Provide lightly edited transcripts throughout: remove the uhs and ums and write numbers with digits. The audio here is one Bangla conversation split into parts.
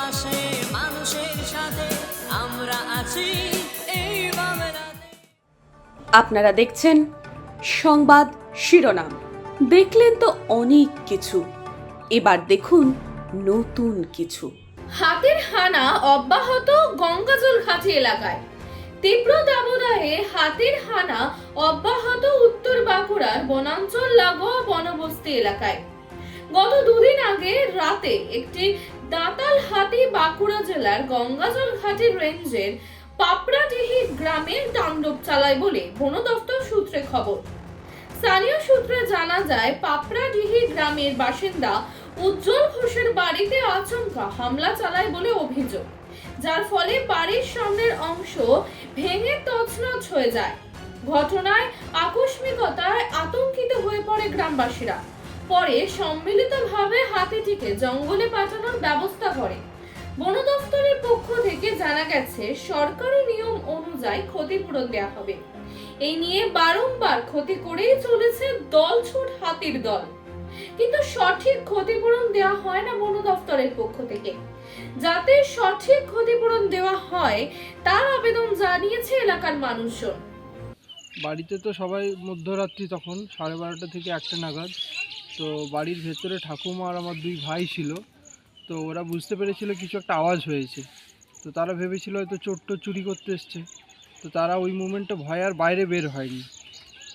পাশে মানুষের সাথে আমরা আছি এই বাংলাতে। আপনারা দেখছেন সংবাদ শিরোনাম। দেখলেন তো অনেক কিছু, এবার দেখুন নতুন কিছু। হাতির হানা অব্যাহত গঙ্গাজল ঘাটি এলাকায়। তীব্র দাবদাহে হাতির হানা অব্যাহত উত্তর বাঁকুড়ার বনাঞ্চল লাগোয়া বনবস্তি এলাকায়। গত দুদিন আগে রাতে একটি দাঁতাল হাতি বাঁকুড়া জেলার গঙ্গাজল ঘাটি রেঞ্জের পাপড়াডিহি গ্রামে তাণ্ডব চালায় বলে বন দপ্তর সূত্রে খবর। স্থানীয় সূত্রে জানা যায়, পাপড়াডিহি গ্রামের বাসিন্দা উজ্জ্বল ঘোষের বাড়িতে আচমকা হামলা চালায় বলে অভিযোগ, যার ফলে বাড়ির সামনের অংশ ভেঙে তছনছ হয়ে যায়। ঘটনায় আকস্মিকতায় আতঙ্কিত হয়ে পড়ে গ্রামবাসীরা। পরে সম্মিলিতভাবে হাতিটিকে জঙ্গলে পাঠানোর ব্যবস্থা করে। বন দপ্তরের পক্ষ থেকে জানা গেছে, সরকারি নিয়ম অনুযায়ী ক্ষতিপূরণ দেওয়া হবে। এই নিয়ে বারংবার ক্ষতি করেই চলেছে দলছুট হাতির দল, কিন্তু সঠিক ক্ষতিপূরণ দেওয়া হয় না বন দপ্তরের পক্ষ থেকে। যাতে সঠিক ক্ষতিপূরণ দেওয়া হয় তার আবেদন জানিয়েছে এলাকার মানুষজন। বাড়িতে তো সবাই মধ্যরাত্রি, তখন 12:30 থেকে 1টা নাগাদ। তো বাড়ির ভেতরে ঠাকুমা আর আমার 2 ভাই ছিল। তো ওরা বুঝতে পেরেছিল কিছু একটা আওয়াজ হয়েছে। তো তারা ভেবেছিল হয়তো চোর চুরি করতে এসছে। তো তারা ওই মুমেন্টে ভয় আর বাইরে বের হয়নি।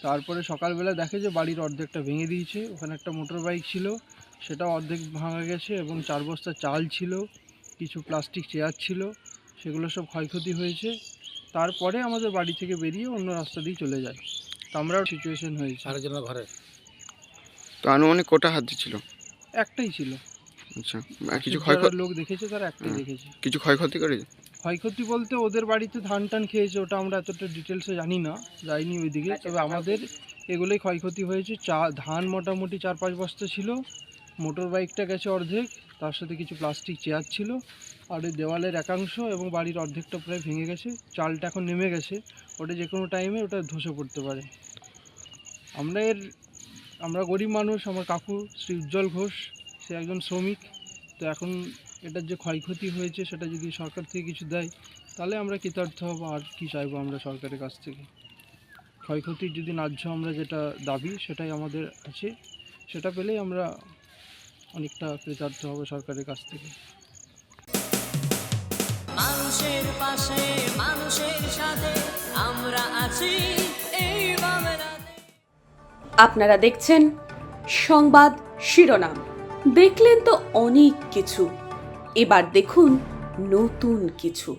তারপরে সকালবেলা দেখে যে বাড়ির অর্ধেকটা ভেঙে দিয়েছে। ওখানে একটা মোটর বাইক ছিল, সেটাও অর্ধেক ভাঙা গেছে, এবং 4 বস্তা চাল ছিল, কিছু প্লাস্টিক চেয়ার ছিল, সেগুলো সব ক্ষয়ক্ষতি হয়েছে। তারপরে আমাদের বাড়ি থেকে বেরিয়ে অন্য রাস্তা দিয়ে চলে যায়। তো আমরাও সিচুয়েশন হয়েছে। আরেকজনের ঘরে তো আনুমানিক কটা হাতি ছিল? একটাই ছিল। আচ্ছা, কিছু যারা লোক দেখেছে তারা একটাই দেখেছে। কিছু ক্ষয়ক্ষতি করে? ক্ষয়ক্ষতি বলতে ওদের বাড়িতে ধান টান খেয়েছে, ওটা আমরা এতটা ডিটেলসে জানি না, যাইনি ওইদিকে। তবে আমাদের এগুলোই ক্ষয়ক্ষতি হয়েছে। ধান মোটামুটি 4-5 বস্তা ছিল, মোটর বাইকটা গেছে অর্ধেক, তার সাথে কিছু প্লাস্টিক চেয়ার ছিল, আর ওই দেওয়ালের একাংশ এবং বাড়ির অর্ধেকটা প্রায় ভেঙে গেছে। চালটা এখন নেমে গেছে, ওটা যে কোনো টাইমে ওটা ধসে পড়তে পারে। আমরা গরিব মানুষ। আমার কাকু শ্রী উজ্জ্বল ঘোষ, সে একজন শ্রমিক। তো এখন এটার যে ক্ষয়ক্ষতি হয়েছে সেটা যদি সরকার থেকে কিছু দেয় তাহলে আমরা কৃতার্থ হব। আর কি চাইবো আমরা সরকারের কাছ থেকে? ক্ষয়ক্ষতির যদি ন্যায্য আমরা যেটা দাবি সেটাই আমাদের আছে, সেটা পেলেই আমরা অনেকটা কৃতার্থ হব সরকারের কাছ থেকে। মানুষের পাশে মানুষের সাথে আমরা আছি এই বাংলাতে। আপনারা দেখছেন সংবাদ শিরোনাম। দেখলেন তো অনেক কিছু, এবার দেখুন নতুন কিছু।